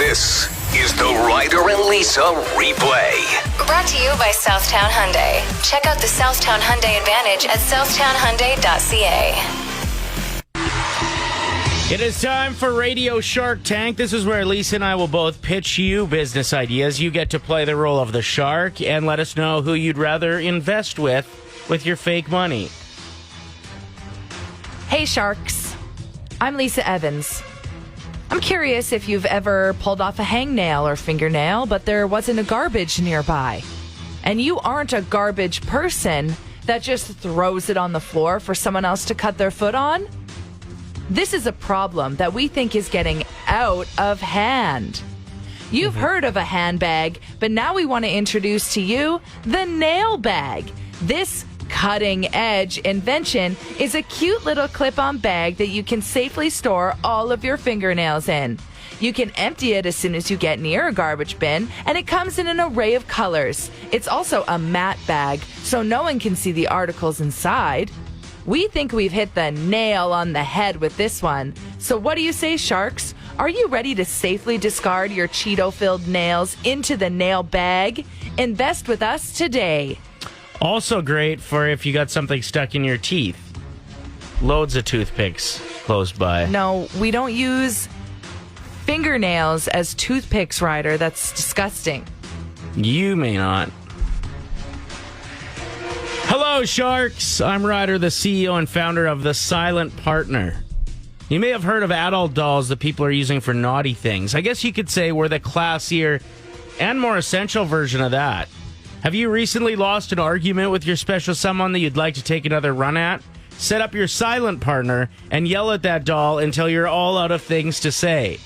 This is the Ryder and Lisa replay. Brought to you by Southtown Hyundai. Check out the Southtown Hyundai Advantage at southtownhyundai.ca. It is time for Radio Shark Tank. This is where Lisa and I will both pitch you business ideas. You get to play the role of the shark and let us know who you'd rather invest with your fake money. Hey, sharks. I'm Lisa Evans. I'm curious if you've ever pulled off a hangnail or fingernail, but there wasn't a garbage nearby. And you aren't a garbage person that just throws it on the floor for someone else to cut their foot on. This is a problem that we think is getting out of hand. You've heard of a handbag, but now we want to introduce to you the nail bag. This cutting-edge invention is a cute little clip-on bag that you can safely store all of your fingernails in. You can empty it as soon as you get near a garbage bin, and it comes in an array of colors. It's also a matte bag, so no one can see the articles inside. We think we've hit the nail on the head with this one. So what do you say, sharks? Are you ready to safely discard your Cheeto-filled nails into the nail bag? Invest with us today. Also great for if you got something stuck in your teeth. Loads of toothpicks close by. No, we don't use fingernails as toothpicks, Ryder. That's disgusting. You may not. Hello, sharks. I'm Ryder, the CEO and founder of The Silent Partner. You may have heard of adult dolls that people are using for naughty things. I guess you could say we're the classier and more essential version of that. Have you recently lost an argument with your special someone that you'd like to take another run at? Set up your silent partner and yell at that doll until you're all out of things to say.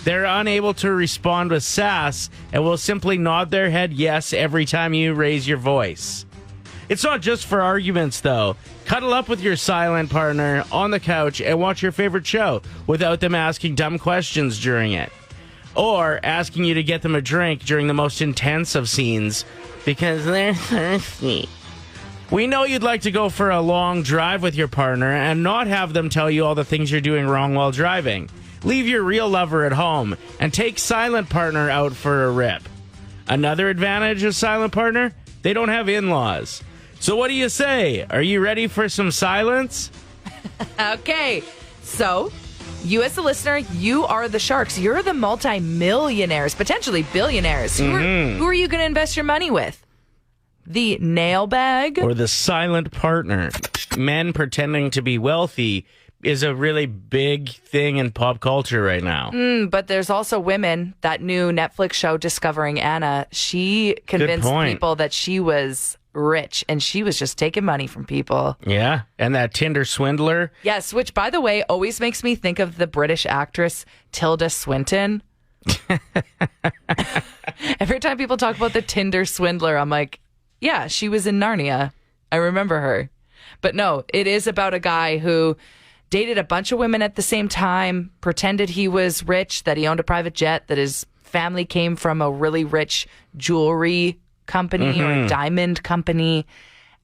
They're unable to respond with sass and will simply nod their head yes every time you raise your voice. It's not just for arguments, though. Cuddle up with your silent partner on the couch and watch your favorite show without them asking dumb questions during it. Or asking you to get them a drink during the most intense of scenes because they're thirsty. We know you'd like to go for a long drive with your partner and not have them tell you all the things you're doing wrong while driving. Leave your real lover at home and take silent partner out for a rip. Another advantage of silent partner? They don't have in-laws. So what do you say? Are you ready for some silence? Okay, so you as the listener, you are the sharks. You're the multi-millionaires, potentially billionaires. Who are you going to invest your money with? The nail bag? Or the silent partner? Men pretending to be wealthy is a really big thing in pop culture right now. But there's also women. That new Netflix show, Discovering Anna, she convinced people that she was rich and she was just taking money from people. Yeah, and that Tinder swindler. Yes, which, by the way, always makes me think of the British actress Tilda Swinton. Every time people talk about the Tinder swindler, I'm like, yeah, she was in Narnia. I remember her. But no, it is about a guy who dated a bunch of women at the same time, pretended he was rich, that he owned a private jet, that his family came from a really rich jewelry company or a diamond company,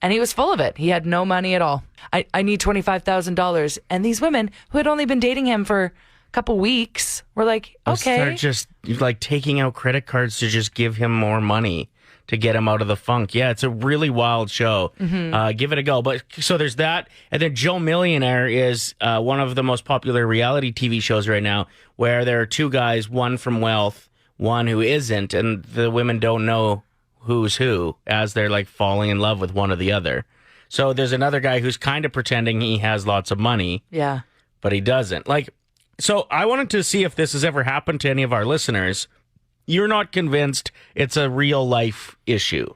and he was full of it. He had no money at all. I need $25,000. And these women who had only been dating him for a couple weeks were like, okay. They're just like taking out credit cards to just give him more money to get him out of the funk. Yeah, it's a really wild show. Give it a go. But so there's that. And then Joe Millionaire is one of the most popular reality TV shows right now, where there are two guys, one from wealth, one who isn't, and the women don't know who's who as they're like falling in love with one or the other. So there's another guy who's kind of pretending he has lots of money. Yeah. But he doesn't. So I wanted to see if this has ever happened to any of our listeners. You're not convinced it's a real life issue?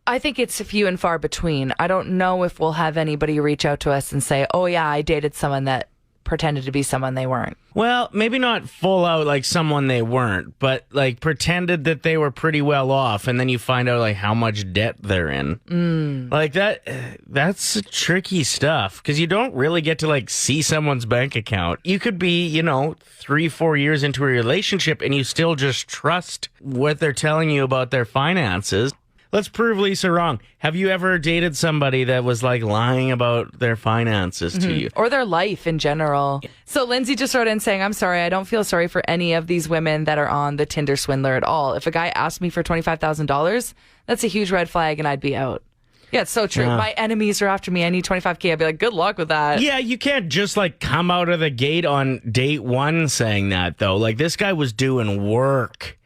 I think it's few and far between. I don't know if we'll have anybody reach out to us and say, oh yeah, I dated someone that pretended to be someone they weren't. Well, maybe not full out like someone they weren't, but like pretended that they were pretty well off, and then you find out like how much debt they're in. Like that's tricky stuff, because you don't really get to like see someone's bank account. You could be, 3-4 years into a relationship and you still just trust what they're telling you about their finances. let's prove Lisa wrong. Have you ever dated somebody that was like lying about their finances to you? Or their life in general. So Lindsay just wrote in saying, I'm sorry, I don't feel sorry for any of these women that are on the Tinder swindler at all. If a guy asked me for $25,000, that's a huge red flag and I'd be out. Yeah, it's so true. Yeah. My enemies are after me. I need $25K. I'd be like, good luck with that. Yeah, you can't just like come out of the gate on date one saying that, though. Like, this guy was doing work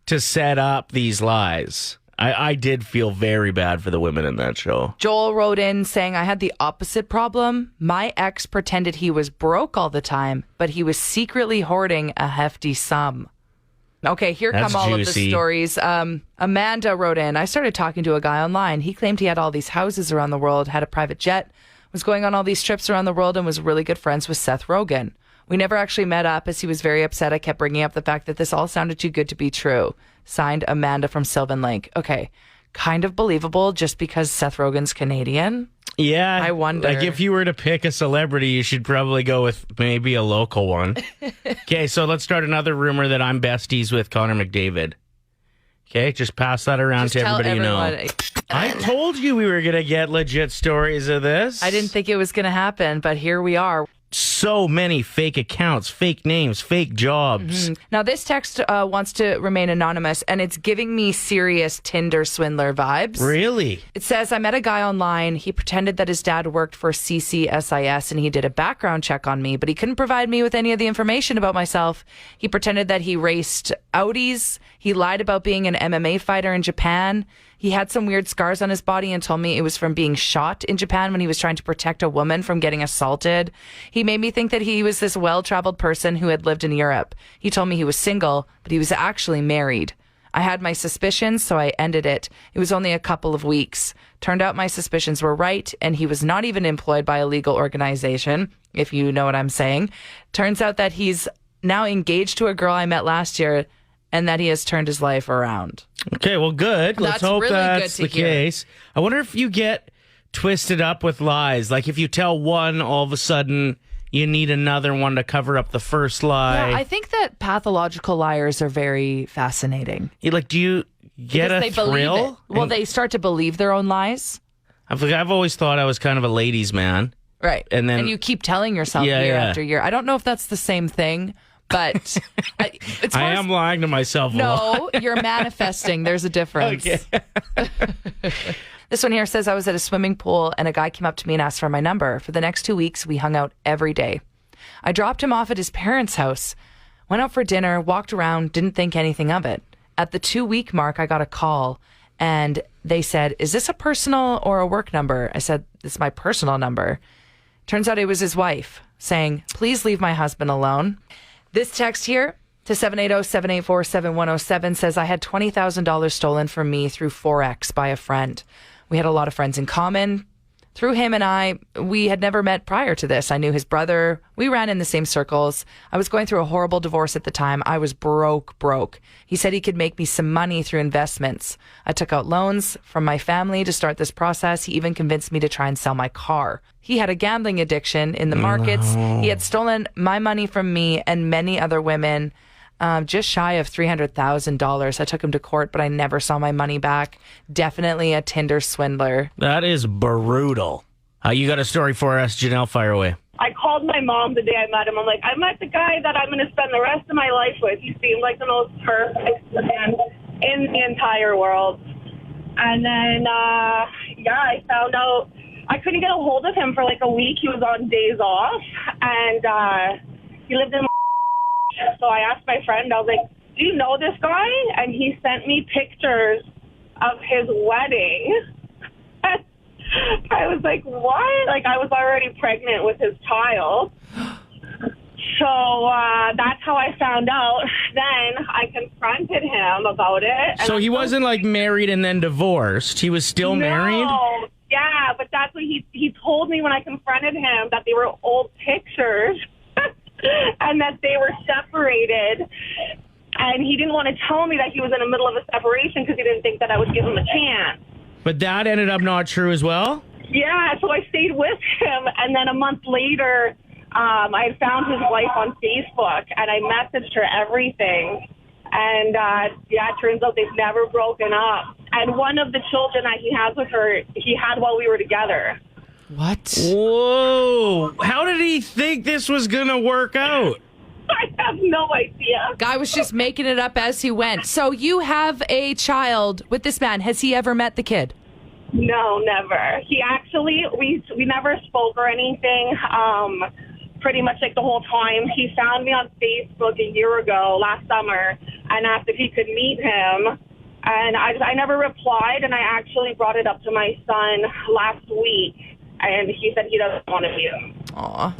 to set up these lies. I did feel very bad for the women in that show. Joel wrote in saying, I had the opposite problem. My ex pretended he was broke all the time, but he was secretly hoarding a hefty sum. Okay, here That's come all of juicy. the stories. Amanda wrote in, I started talking to a guy online. He claimed he had all these houses around the world, had a private jet, was going on all these trips around the world, and was really good friends with Seth Rogen. We never actually met up as he was very upset. I kept bringing up the fact that this all sounded too good to be true. Signed, Amanda from Sylvan Lake. Okay, kind of believable just because Seth Rogen's Canadian. Yeah. I wonder. Like, if you were to pick a celebrity, you should probably go with maybe a local one. Okay, so let's start another rumor that I'm besties with Connor McDavid. Okay, just pass that around Just to tell everybody you know. everyone. I told you we were going to get legit stories of this. I didn't think it was going to happen, but here we are. So many fake accounts, fake names, fake jobs. Now, this text wants to remain anonymous, and it's giving me serious Tinder swindler vibes. Really? It says, I met a guy online. He pretended that his dad worked for CCSIS, and he did a background check on me, but he couldn't provide me with any of the information about myself. He pretended that he raced Audis. He lied about being an MMA fighter in Japan. He had some weird scars on his body and told me it was from being shot in Japan when he was trying to protect a woman from getting assaulted. He made me think that he was this well-traveled person who had lived in Europe. He told me he was single, but he was actually married. I had my suspicions, so I ended it. It was only a couple of weeks. Turned out my suspicions were right, and he was not even employed by a legal organization, if you know what I'm saying. Turns out that he's now engaged to a girl I met last year, and that he has turned his life around. Okay, well, good. Let's That's hope really that's good the to hear. case. I wonder if you get twisted up with lies. Like, if you tell one, all of a sudden you need another one to cover up the first lie. Yeah, I think that pathological liars are very fascinating. Like, do you get Because a they believe thrill? it. Well, they start to believe their own lies. I've always thought I was kind of a ladies' man. Right. And then- you keep telling yourself Yeah, year yeah. after year. I don't know if that's the same thing, but it's I more am lying to myself a lot. No, you're manifesting. There's a difference. Okay. This one here says, I was at a swimming pool and a guy came up to me and asked for my number. For the next 2 weeks, we hung out every day. I dropped him off at his parents' house, went out for dinner, walked around, didn't think anything of it. At the 2-week mark, I got a call and they said, is this a personal or a work number? I said, it's my personal number. Turns out it was his wife saying, please leave my husband alone. This text here to 780-784-7107 says, I had $20,000 stolen from me through Forex by a friend. We had a lot of friends in common. Through him and I, we had never met prior to this. I knew his brother. We ran in the same circles. I was going through a horrible divorce at the time. I was broke. He said he could make me some money through investments. I took out loans from my family to start this process. He even convinced me to try and sell my car. He had a gambling addiction in the markets. He had stolen my money from me and many other women. Just shy of $300,000. I took him to court, but I never saw my money back. Definitely a Tinder swindler. That is brutal. You got a story for us, Janelle? Fire away. I called my mom the day I met him. I'm like, I met the guy that I'm going to spend the rest of my life with. He seemed like the most perfect man in the entire world. And then, I found out I couldn't get a hold of him for like a week. He was on days off, and he lived in. So I asked my friend, I was like, do you know this guy? And he sent me pictures of his wedding. I was like, what? Like, I was already pregnant with his child. So that's how I found out. Then I confronted him about it. And So he wasn't like married and then divorced. He was still married? No. Yeah, but that's what he told me when I confronted him, that they were old pictures. And that they were separated, and he didn't want to tell me that he was in the middle of a separation because he didn't think that I would give him a chance. But that ended up not true as well? Yeah, so I stayed with him, and then a month later, I had found his wife on Facebook, and I messaged her everything, and it turns out they've never broken up. And one of the children that he has with her, he had while we were together. What? Whoa. How did he think this was going to work out? I have no idea. Guy was just making it up as he went. So you have a child with this man. Has he ever met the kid? No, never. He actually, we never spoke or anything. Pretty much like the whole time. He found me on Facebook a year ago, last summer, and asked if he could meet him. And I never replied, and I actually brought it up to my son last week, and he said he doesn't want to meet him. Aw.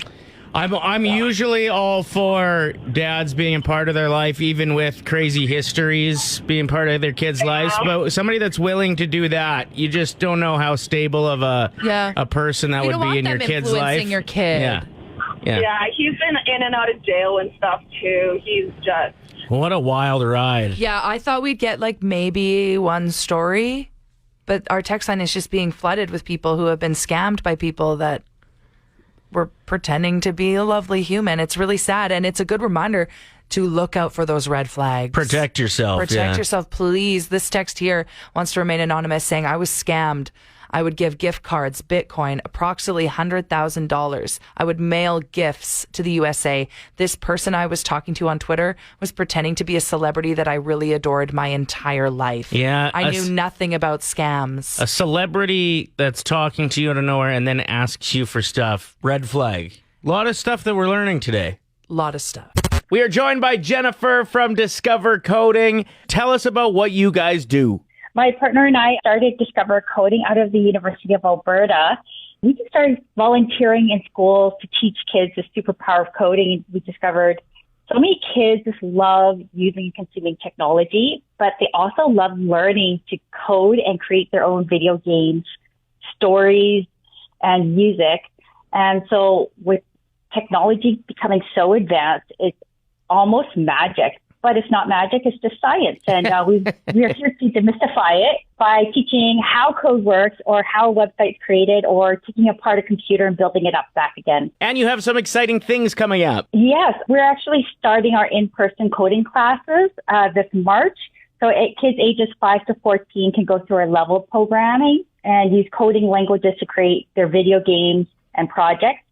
I'm usually all for dads being a part of their life, even with crazy histories being part of their kids' lives. But somebody that's willing to do that, you just don't know how stable of a person that You would don't be want in your them kid's life. influencing your kid. Yeah. Yeah, he's been in and out of jail and stuff, too. He's just... What a wild ride. Yeah, I thought we'd get like maybe one story, but our text line is just being flooded with people who have been scammed by people that were pretending to be a lovely human. It's really sad, and it's a good reminder to look out for those red flags. Protect yourself. Protect yourself, please. This text here wants to remain anonymous, saying, I was scammed. I would give gift cards, Bitcoin, approximately $100,000. I would mail gifts to the USA. This person I was talking to on Twitter was pretending to be a celebrity that I really adored my entire life. Yeah, I knew nothing about scams. A celebrity that's talking to you out of nowhere and then asks you for stuff. Red flag. A lot of stuff that we're learning today. Lot of stuff. We are joined by Jennifer from Discover Coding. Tell us about what you guys do. My partner and I started Discover Coding out of the University of Alberta. We just started volunteering in schools to teach kids the superpower of coding. We discovered so many kids just love using and consuming technology, but they also love learning to code and create their own video games, stories, and music. And so with technology becoming so advanced, it's almost magic. But it's not magic, it's just science. And we are here to demystify it by teaching how code works or how a website's created or taking apart a computer and building it up back again. And you have some exciting things coming up. Yes, we're actually starting our in-person coding classes this March. So kids ages 5 to 14 can go through our level programming and use coding languages to create their video games and projects.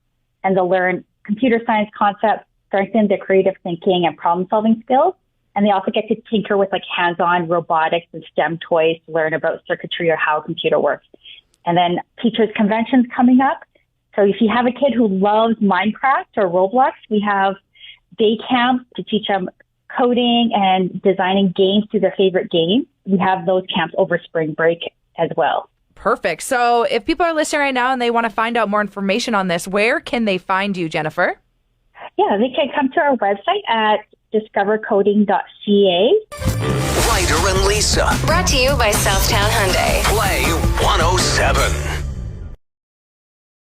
And they'll learn computer science concepts, strengthen their creative thinking and problem-solving skills. And they also get to tinker with like hands-on robotics and STEM toys to learn about circuitry or how a computer works. And then teachers' conventions coming up. So if you have a kid who loves Minecraft or Roblox, we have day camps to teach them coding and designing games through their favorite game. We have those camps over spring break as well. Perfect. So if people are listening right now and they want to find out more information on this, where can they find you, Jennifer? Yeah, they can come to our website at discovercoding.ca. Ryder and Lisa. Brought to you by Southtown Hyundai. Play 107.